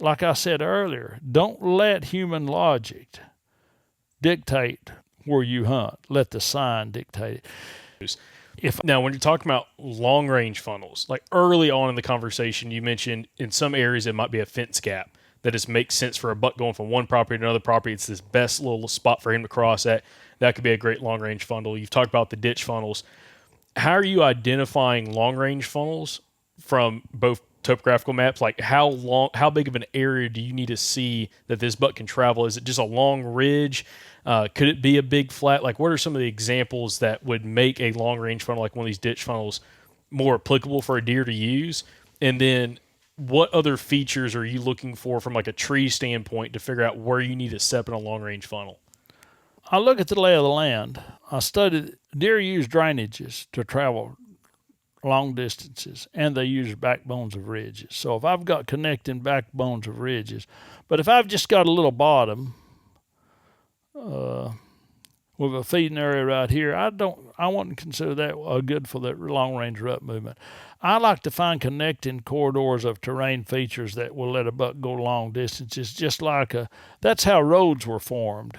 like I said earlier, don't let human logic dictate where you hunt. Let the sign dictate it. If Now, when you're talking about long range funnels, like early on in the conversation, you mentioned in some areas it might be a fence gap that just makes sense for a buck going from one property to another property. It's this best little spot for him to cross at. That could be a great long range funnel. You've talked about the ditch funnels. How are you identifying long range funnels from both topographical maps? Like how big of an area do you need to see that this buck can travel? Is it just a long ridge? Could it be a big flat? Like, what are some of the examples that would make a long range funnel like one of these ditch funnels more applicable for a deer to use? And then what other features are you looking for from like a tree standpoint to figure out where you need to set in a long range funnel? I look at the lay of the land, I studied deer use drainages to travel long distances, and they use backbones of ridges. So if I've got connecting backbones of ridges, but if I've just got a little bottom with a feeding area right here, I wouldn't consider that good for that long range rut movement. I like to find connecting corridors of terrain features that will let a buck go long distances, that's how roads were formed.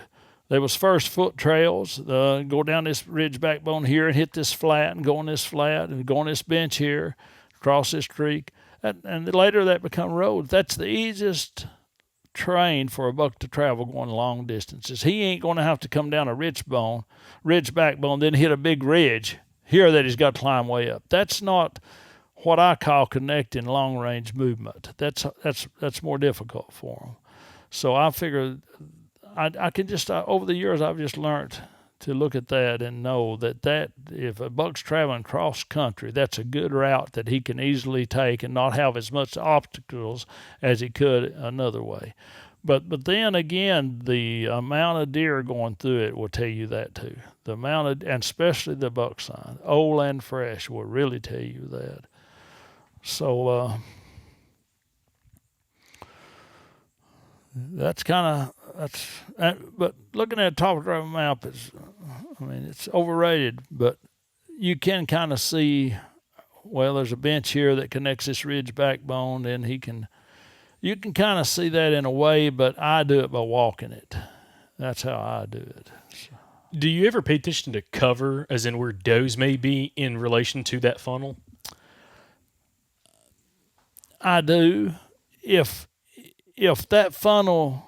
There was first foot trails, go down this ridge backbone here and hit this flat and go on this flat and go on this bench here, cross this creek. And later that become roads. That's the easiest terrain for a buck to travel going long distances. He ain't going to have to come down a ridge backbone, then hit a big ridge here that he's got to climb way up. That's not what I call connecting long range movement. That's more difficult for him. So I figure I can just over the years I've just learned to look at that and know that if a buck's traveling cross country, that's a good route that he can easily take and not have as much obstacles as he could another way. But then again, the amount of deer going through it will tell you that too. The amount of, and especially the buck sign, old and fresh, will really tell you that. So that's kind of but looking at a topographic map it's overrated, but you can kind of see, well, there's a bench here that connects this ridge backbone, and you can kind of see that in a way, but I do it by walking it. That's how I do it. So. Do you ever pay attention to cover, as in where does may be in relation to that funnel? I do. If that funnel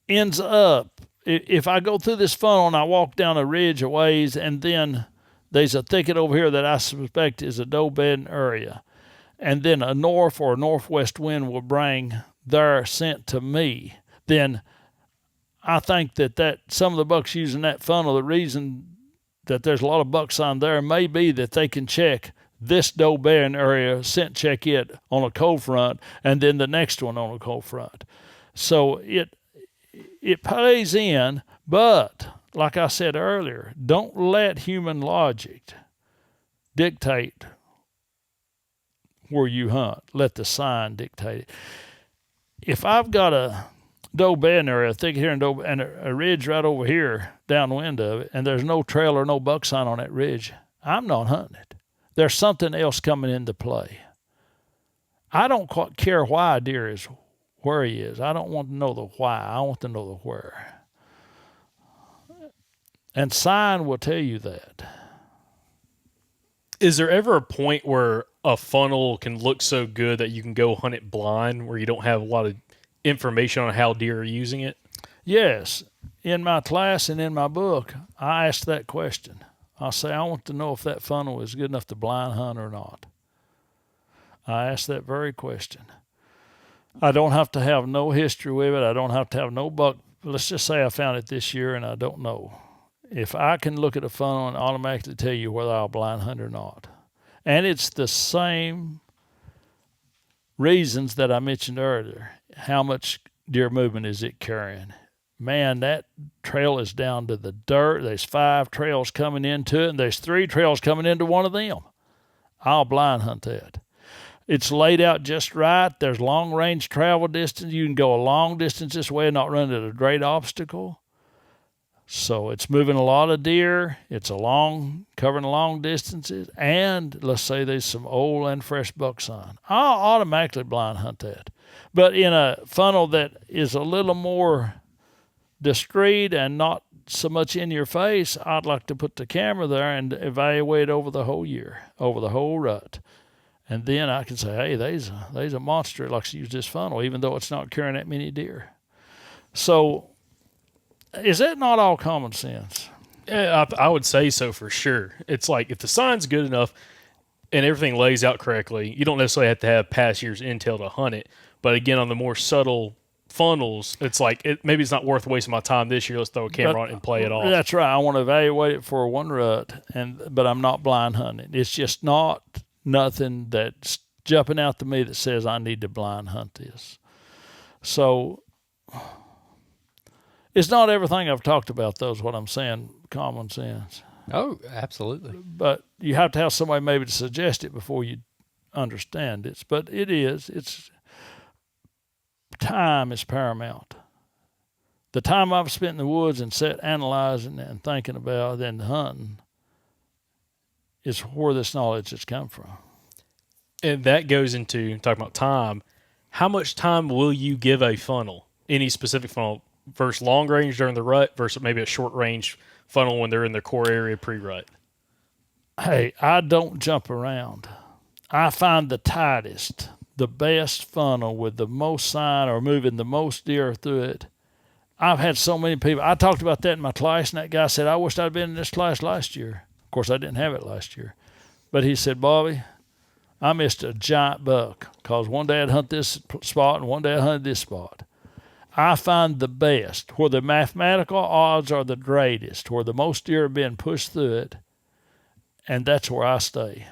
ends up, if I go through this funnel and I walk down a ridge a ways, and then there's a thicket over here that I suspect is a doe bedding area, and then a north or northwest wind will bring their scent to me, then I think that some of the bucks using that funnel, the reason that there's a lot of bucks on there may be that they can check this doe bedding area, scent check it on a cold front, and then the next one on a cold front. So it plays in, but like I said earlier, don't let human logic dictate where you hunt. Let the sign dictate it. If I've got a doe bedding area, a thicket here and a ridge right over here downwind of it, and there's no trail or no buck sign on that ridge, I'm not hunting it. There's something else coming into play. I don't quite care why a deer is where he is. I don't want to know the why. I want to know the where. And sign will tell you that. Is there ever a point where a funnel can look so good that you can go hunt it blind, where you don't have a lot of information on how deer are using it? Yes. In my class and in my book, I ask that question. I say, I want to know if that funnel is good enough to blind hunt or not. I ask that very question. I don't have to have no history with it. I don't have to have no buck. Let's just say I found it this year and I don't know. If I can look at a funnel and automatically tell you whether I'll blind hunt or not. And it's the same reasons that I mentioned earlier. How much deer movement is it carrying? Man, that trail is down to the dirt. There's 5 trails coming into it, and there's 3 trails coming into one of them. I'll blind hunt that. It's laid out just right. There's long range travel distance. You can go a long distance this way and not run into a great obstacle. So it's moving a lot of deer. It's covering long distances. And let's say there's some old and fresh bucks on. I'll automatically blind hunt that. But in a funnel that is a little more discreet and not so much in your face, I'd like to put the camera there and evaluate over the whole year, over the whole rut. And then I can say, hey, there's a monster that likes to use this funnel, even though it's not carrying that many deer. So is that not all common sense? Yeah, I would say so for sure. It's like if the sign's good enough and everything lays out correctly, you don't necessarily have to have past year's intel to hunt it. But again, on the more subtle funnels, it's like maybe it's not worth wasting my time this year. Let's throw a camera on it and play it off. That's right. I want to evaluate it for one rut, but I'm not blind hunting. It's just not nothing that's jumping out to me that says I need to blind hunt this. So it's not everything I've talked about, though, is what I'm saying, common sense. Oh, absolutely. But you have to have somebody maybe to suggest it before you understand it. But it's time is paramount. The time I've spent in the woods and sat analyzing and thinking about and hunting is where this knowledge has come from. And that goes into talking about time. How much time will you give a funnel, any specific funnel, versus long range during the rut versus maybe a short range funnel when they're in their core area pre-rut? Hey, I don't jump around. I find the tightest, the best funnel with the most sign or moving the most deer through it. I've had so many people. I talked about that in my class, and that guy said, I wish I'd been in this class last year. Of course, I didn't have it last year. But he said, Bobby, I missed a giant buck because one day I'd hunt this spot and one day I hunted this spot. I find the best, where the mathematical odds are the greatest, where the most deer are being pushed through it, and that's where I stay.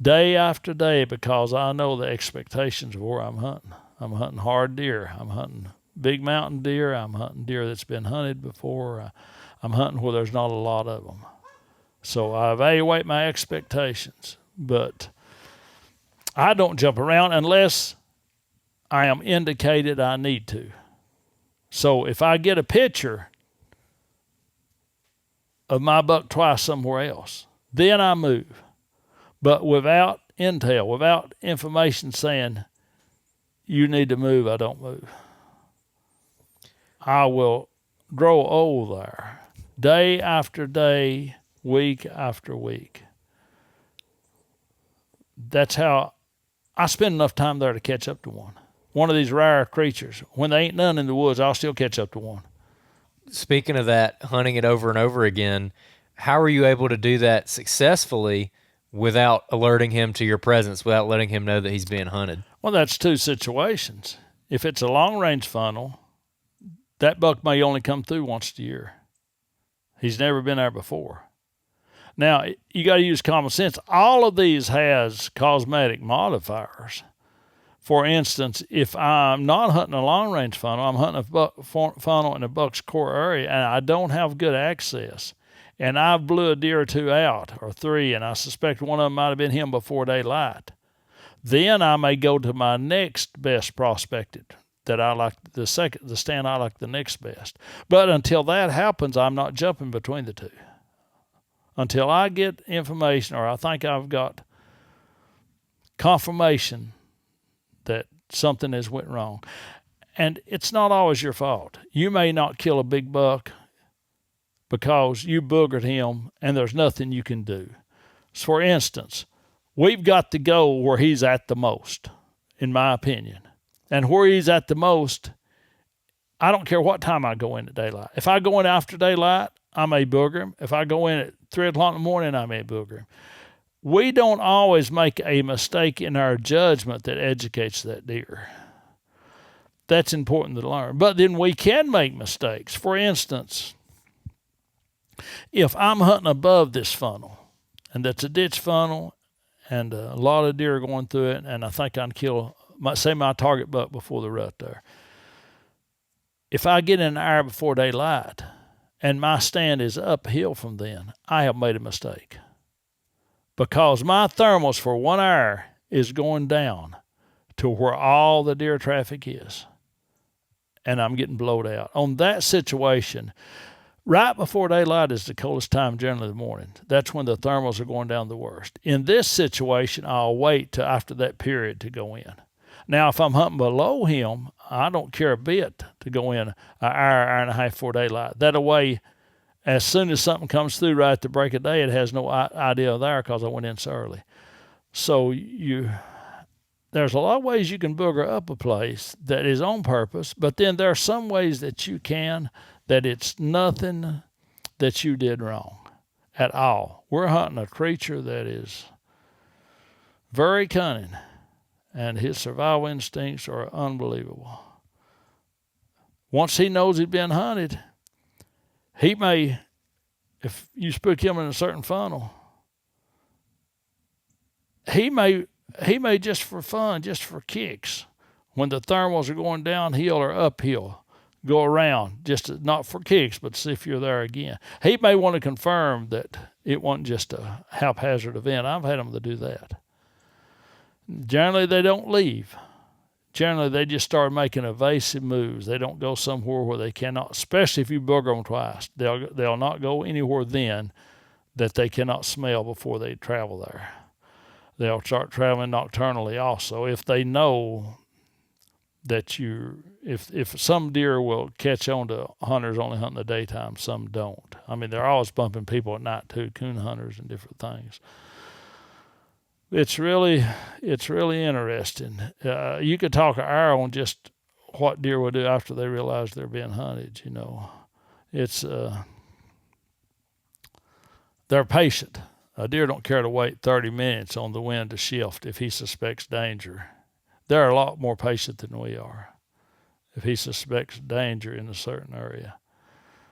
Day after day, because I know the expectations of where I'm hunting. I'm hunting hard deer. I'm hunting big mountain deer. I'm hunting deer that's been hunted before. I'm hunting where there's not a lot of them. So I evaluate my expectations, but I don't jump around unless I am indicated I need to. So if I get a picture of my buck twice somewhere else, then I move. But without intel, without information saying you need to move, I don't move. I will grow old there, day after day, week after week. That's how I spend enough time there to catch up to one. One of these rare creatures. When there ain't none in the woods, I'll still catch up to one. Speaking of that, hunting it over and over again, how are you able to do that successfully without alerting him to your presence, without letting him know that he's being hunted? Well, that's two situations. If it's a long-range funnel, that buck may only come through once a year. He's never been there before. Now, you got to use common sense. All of these has cosmetic modifiers. For instance, if I'm not hunting a long-range funnel, I'm hunting a funnel in a buck's core area, and I don't have good access, and I blew a deer or two out, or three, and I suspect one of them might have been him before daylight, then I may go to my next best prospected that I like, the stand I like the next best. But until that happens, I'm not jumping between the two. Until I get information, or I think I've got confirmation that something has went wrong. And it's not always your fault. You may not kill a big buck because you boogered him and there's nothing you can do. So for instance, we've got to go where he's at the most, in my opinion. And where he's at the most, I don't care what time I go in at daylight. If I go in after daylight, I may booger him. If I go in at 3 o'clock in the morning, I may booger him. We don't always make a mistake in our judgment that educates that deer. That's important to learn. But then we can make mistakes. For instance, if I'm hunting above this funnel, and that's a ditch funnel, and a lot of deer are going through it, and I think I can kill, say, my target buck before the rut there. If I get in an hour before daylight, and my stand is uphill from then, I have made a mistake. Because my thermals for 1 hour is going down to where all the deer traffic is. And I'm getting blowed out. On that situation, right before daylight is the coldest time generally in the morning. That's when the thermals are going down the worst. In this situation, I'll wait till after that period to go in. Now, if I'm hunting below him, I don't care a bit to go in an hour and a half before daylight. That way, as soon as something comes through right at the break of day, it has no idea there because I went in so early. So there's a lot of ways you can booger up a place that is on purpose, but then there are some ways that you can that it's nothing that you did wrong at all. We're hunting a creature that is very cunning, and his survival instincts are unbelievable. Once he knows he's been hunted, he may, if you spook him in a certain funnel, he may just for fun, just for kicks, when the thermals are going downhill or uphill, go around, not for kicks, but see if you're there again. He may want to confirm that it wasn't just a haphazard event. I've had them to do that. Generally, they don't leave. Generally, they just start making evasive moves. They don't go somewhere where they cannot, especially if you booger them twice. They'll not go anywhere then that they cannot smell before they travel there. They'll start traveling nocturnally also if they know that if some deer will catch on to hunters only hunting the daytime, some don't. I mean, they're always bumping people at night too, coon hunters and different things. It's really interesting. You could talk an hour on just what deer will do after they realize they're being hunted. It's they're patient. A deer don't care to wait 30 minutes on the wind to shift if he suspects danger. They're a lot more patient than we are if he suspects danger in a certain area.